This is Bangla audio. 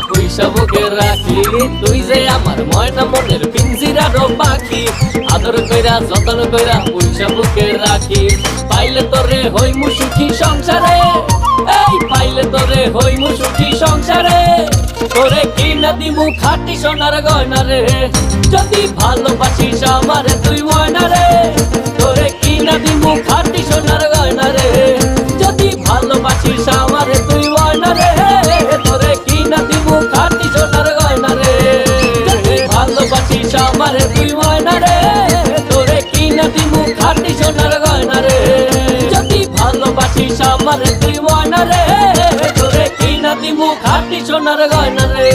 পয়সা বুকে রাখি। তুই যে আমার ময়না মনের পিঞ্জিরার পাখি, আদর কইরা যতন কইরা পয়সা বুকে রাখি। পাইলে তোরে হইমু সুখী সংসারে, এই পাইলে তোরে হইমু সুখী সংসারে। তোরে কিনা দিমু খাঁটি সোনার গয়না রে, যদি ভালোবাসিস আমারে তুই ময়না রে। তোরে কিনা দিমু খাঁটি সোনার গয়না রে, যদি ভালোবাসিস আমারে তুই ময়না রে। তোরে কিনা দিমু খাঁটি সোনার গয়না রে, যদি ভালোবাসিস আমারে তুই ময়না রে। তোরে কিনা দিমু খাঁটি সোনার গয়না রে, যদি ভালোবাসিস আমারে তুই ময়না রে। তোরে কিনা দিমু খাঁটি সোনার গয়না রে।